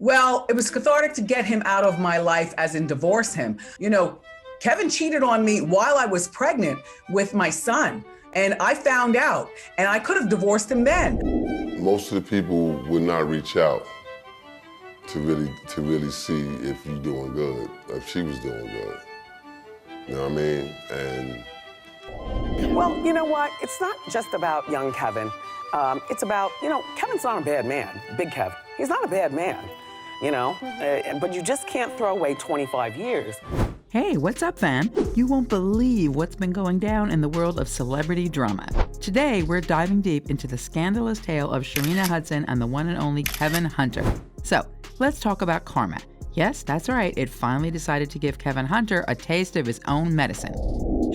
Well, it was cathartic to get him out of my life, as in divorce him. Kevin cheated on me while I was pregnant with my son, and I found out, and I could have divorced him then. Most of the people would not reach out to really see if you're doing good, if she was doing good. You know what I mean? Well, you know what? It's not just about young Kevin. It's about, Kevin's not a bad man, Big Kev. He's not a bad man, but you just can't throw away 25 years. Hey, what's up, fam? You won't believe what's been going down in the world of celebrity drama. Today, we're diving deep into the scandalous tale of Sharina Hudson and the one and only Kevin Hunter. So, let's talk about karma. Yes, that's right, it finally decided to give Kevin Hunter a taste of his own medicine.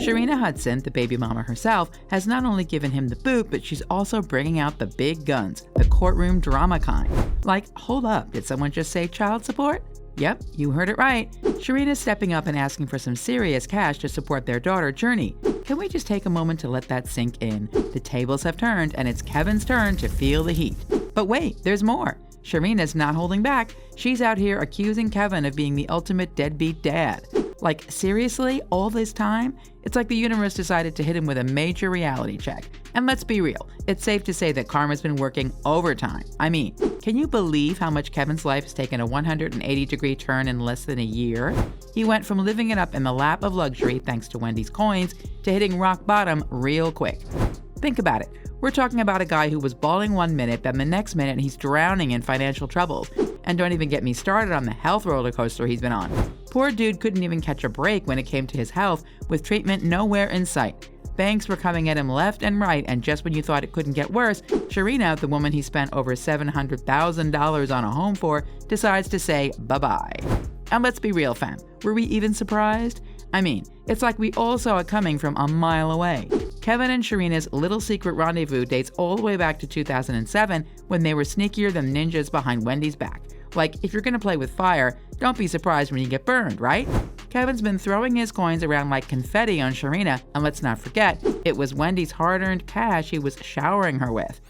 Sharina Hudson, the baby mama herself, has not only given him the boot, but she's also bringing out the big guns, the courtroom drama kind. Like, hold up, did someone just say child support? Yep, you heard it right. Sharina's stepping up and asking for some serious cash to support their daughter, Journey. Can we just take a moment to let that sink in? The tables have turned, and it's Kevin's turn to feel the heat. But wait, there's more. Sharina's not holding back. She's out here accusing Kevin of being the ultimate deadbeat dad. Like, seriously, all this time? It's like the universe decided to hit him with a major reality check. And let's be real, it's safe to say that karma's been working overtime. I mean, can you believe how much Kevin's life has taken a 180-degree turn in less than a year? He went from living it up in the lap of luxury thanks to Wendy's coins to hitting rock bottom real quick. Think about it. We're talking about a guy who was balling one minute, then the next minute he's drowning in financial troubles. And don't even get me started on the health roller coaster he's been on. Poor dude couldn't even catch a break when it came to his health, with treatment nowhere in sight. Banks were coming at him left and right, and just when you thought it couldn't get worse, Sharina, the woman he spent over $700,000 on a home for, decides to say bye-bye. And let's be real, fam. Were we even surprised? I mean, it's like we all saw it coming from a mile away. Kevin and Sharina's little secret rendezvous dates all the way back to 2007, when they were sneakier than ninjas behind Wendy's back. Like, if you're gonna play with fire, don't be surprised when you get burned, right? Kevin's been throwing his coins around like confetti on Sharina, and let's not forget, it was Wendy's hard-earned cash he was showering her with.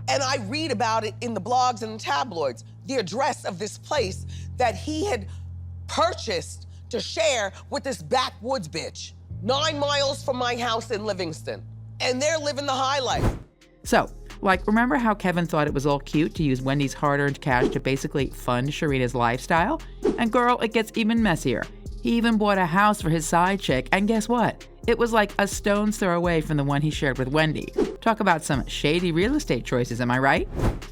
And I read about it in the blogs and the tabloids, the address of this place that he had purchased to share with this backwoods bitch, 9 miles from my house in Livingston. And they're living the high life. So, remember how Kevin thought it was all cute to use Wendy's hard-earned cash to basically fund Sharina's lifestyle? And girl, it gets even messier. He even bought a house for his side chick, and guess what? It was like a stone's throw away from the one he shared with Wendy. Talk about some shady real estate choices, am I right?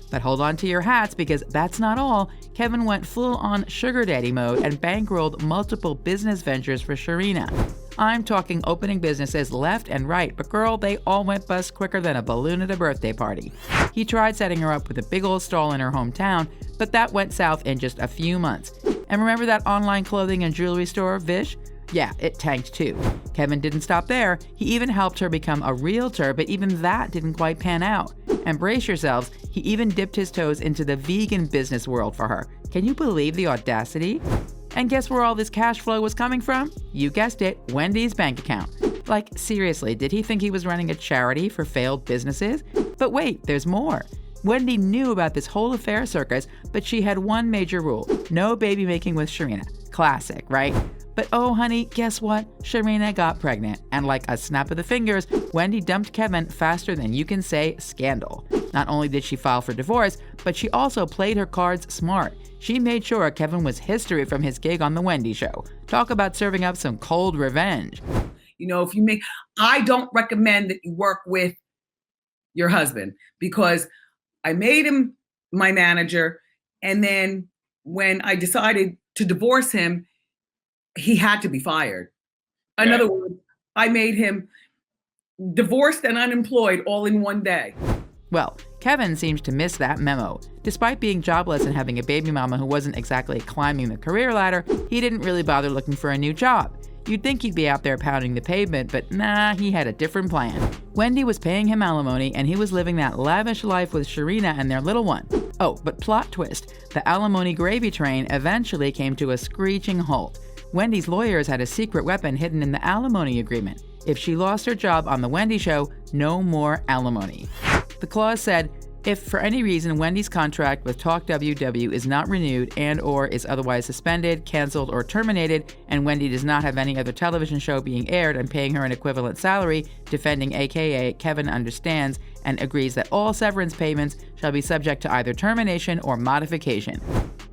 But hold on to your hats, because that's not all. Kevin went full-on sugar daddy mode and bankrolled multiple business ventures for Sharina. I'm talking opening businesses left and right, but girl, they all went bust quicker than a balloon at a birthday party. He tried setting her up with a big old stall in her hometown, but that went south in just a few months. And remember that online clothing and jewelry store, Vish? Yeah, it tanked too. Kevin didn't stop there. He even helped her become a realtor, but even that didn't quite pan out. And brace yourselves, he even dipped his toes into the vegan business world for her. Can you believe the audacity? And guess where all this cash flow was coming from? You guessed it, Wendy's bank account. Like, seriously, did he think he was running a charity for failed businesses? But wait, there's more. Wendy knew about this whole affair circus, but she had one major rule: no baby making with Sharina. Classic, right? But oh honey, guess what? Sharina got pregnant, and like a snap of the fingers, Wendy dumped Kevin faster than you can say scandal. Not only did she file for divorce, but she also played her cards smart. She made sure Kevin was history from his gig on The Wendy Show. Talk about serving up some cold revenge. I don't recommend that you work with your husband, because I made him my manager, and then when I decided to divorce him, he had to be fired. In other words, I made him divorced and unemployed all in one day. Well, Kevin seems to miss that memo. Despite being jobless and having a baby mama who wasn't exactly climbing the career ladder, he didn't really bother looking for a new job. You'd think he'd be out there pounding the pavement, but nah, he had a different plan. Wendy was paying him alimony, and he was living that lavish life with Sharina and their little one. Oh, but plot twist, the alimony gravy train eventually came to a screeching halt. Wendy's lawyers had a secret weapon hidden in the alimony agreement. If she lost her job on The Wendy Show, no more alimony. The clause said, If for any reason Wendy's contract with Talk WW is not renewed and or is otherwise suspended, canceled, or terminated, and Wendy does not have any other television show being aired and paying her an equivalent salary, defending aka Kevin understands and agrees that all severance payments shall be subject to either termination or modification.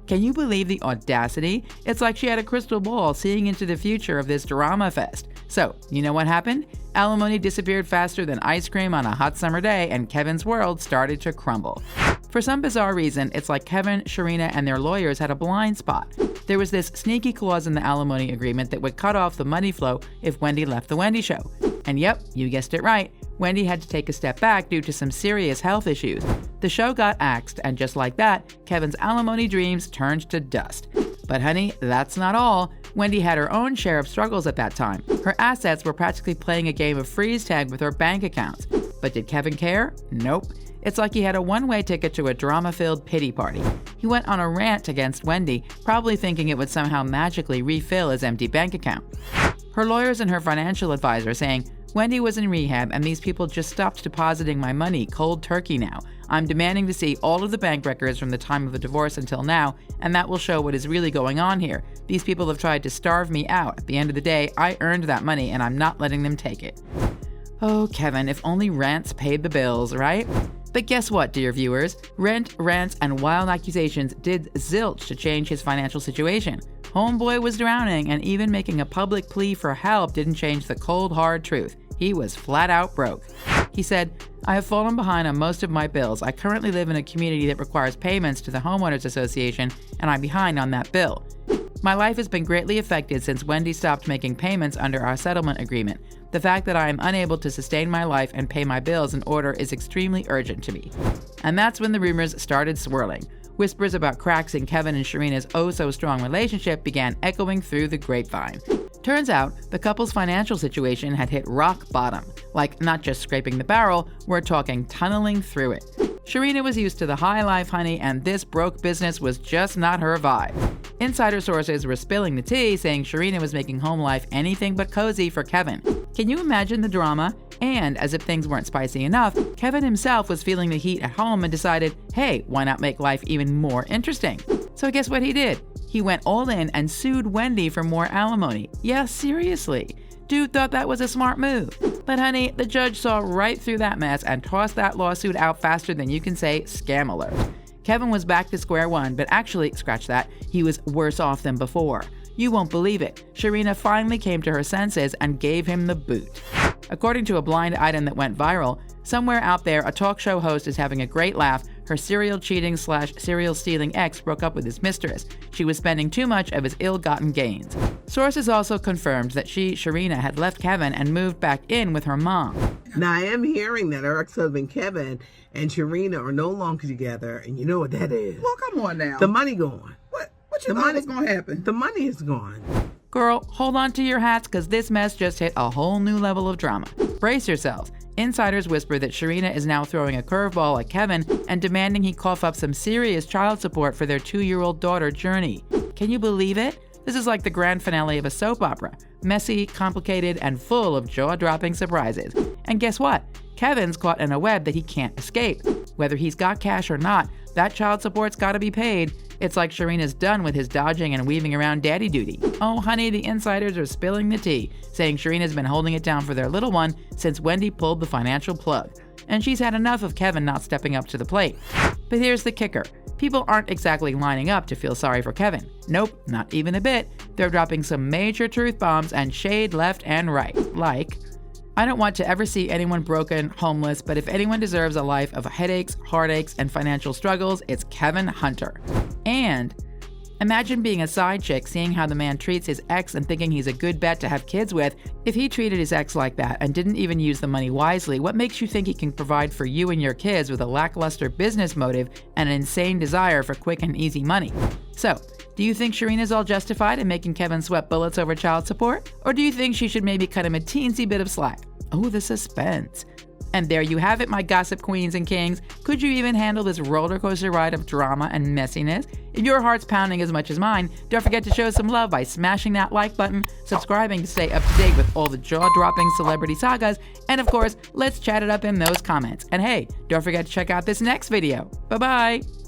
Can you believe the audacity? It's like she had a crystal ball seeing into the future of this drama fest. So, you know what happened? Alimony disappeared faster than ice cream on a hot summer day, and Kevin's world started to crumble. For some bizarre reason, it's like Kevin, Sharina, and their lawyers had a blind spot. There was this sneaky clause in the alimony agreement that would cut off the money flow if Wendy left the Wendy show. And yep, you guessed it right, Wendy had to take a step back due to some serious health issues. The show got axed, and just like that, Kevin's alimony dreams turned to dust. But honey, that's not all. Wendy had her own share of struggles at that time. Her assets were practically playing a game of freeze tag with her bank accounts. But did Kevin care? Nope. It's like he had a one-way ticket to a drama-filled pity party. He went on a rant against Wendy, probably thinking it would somehow magically refill his empty bank account. Her lawyers and her financial advisor saying, Wendy was in rehab and these people just stopped depositing my money cold turkey now. I'm demanding to see all of the bank records from the time of the divorce until now, and that will show what is really going on here. These people have tried to starve me out. At the end of the day, I earned that money and I'm not letting them take it. Oh, Kevin, if only rants paid the bills, right? But guess what, dear viewers? Rent, rants, and wild accusations did zilch to change his financial situation. Homeboy was drowning, and even making a public plea for help didn't change the cold, hard truth. He was flat out broke. He said, I have fallen behind on most of my bills. I currently live in a community that requires payments to the Homeowners Association, and I'm behind on that bill. My life has been greatly affected since Wendy stopped making payments under our settlement agreement. The fact that I am unable to sustain my life and pay my bills in order is extremely urgent to me. And that's when the rumors started swirling. Whispers about cracks in Kevin and Sharina's oh-so-strong relationship began echoing through the grapevine. Turns out, the couple's financial situation had hit rock bottom. Like, not just scraping the barrel, we're talking tunneling through it. Sharina was used to the high life, honey, and this broke business was just not her vibe. Insider sources were spilling the tea, saying Sharina was making home life anything but cozy for Kevin. Can you imagine the drama? And, as if things weren't spicy enough, Kevin himself was feeling the heat at home and decided, hey, why not make life even more interesting? So guess what he did? He went all in and sued Wendy for more alimony. Yeah, seriously. Dude thought that was a smart move. But honey, the judge saw right through that mess and tossed that lawsuit out faster than you can say scam alert. Kevin was back to square one, but actually, scratch that, he was worse off than before. You won't believe it. Sharina finally came to her senses and gave him the boot. According to a blind item that went viral, somewhere out there, a talk show host is having a great laugh. Her serial cheating / serial stealing ex broke up with his mistress. She was spending too much of his ill-gotten gains. Sources also confirmed that she, Sharina, had left Kevin and moved back in with her mom. Now, I am hearing that her ex-husband Kevin and Sharina are no longer together, and you know what that is. Well, come on now. The money gone. What you thought was going to happen? The money is gone. Girl, hold on to your hats because this mess just hit a whole new level of drama. Brace yourselves. Insiders whisper that Sharina is now throwing a curveball at Kevin and demanding he cough up some serious child support for their 2-year-old daughter, Journey. Can you believe it? This is like the grand finale of a soap opera. Messy, complicated, and full of jaw-dropping surprises. And guess what? Kevin's caught in a web that he can't escape. Whether he's got cash or not, that child support's gotta be paid. It's like Sharina's done with his dodging and weaving around daddy duty. Oh honey, the insiders are spilling the tea, saying Sharina's been holding it down for their little one since Wendy pulled the financial plug. And she's had enough of Kevin not stepping up to the plate. But here's the kicker. People aren't exactly lining up to feel sorry for Kevin. Nope, not even a bit. They're dropping some major truth bombs and shade left and right. Like, I don't want to ever see anyone broken, homeless, but if anyone deserves a life of headaches, heartaches, and financial struggles, it's Kevin Hunter. And imagine being a side chick, seeing how the man treats his ex and thinking he's a good bet to have kids with. If he treated his ex like that and didn't even use the money wisely, what makes you think he can provide for you and your kids with a lackluster business motive and an insane desire for quick and easy money? So, do you think Sharina's all justified in making Kevin sweat bullets over child support? Or do you think she should maybe cut him a teensy bit of slack? Oh, the suspense. And there you have it, my gossip queens and kings. Could you even handle this roller coaster ride of drama and messiness? If your heart's pounding as much as mine, don't forget to show some love by smashing that like button, subscribing to stay up to date with all the jaw-dropping celebrity sagas, and of course, let's chat it up in those comments. And hey, don't forget to check out this next video. Bye-bye.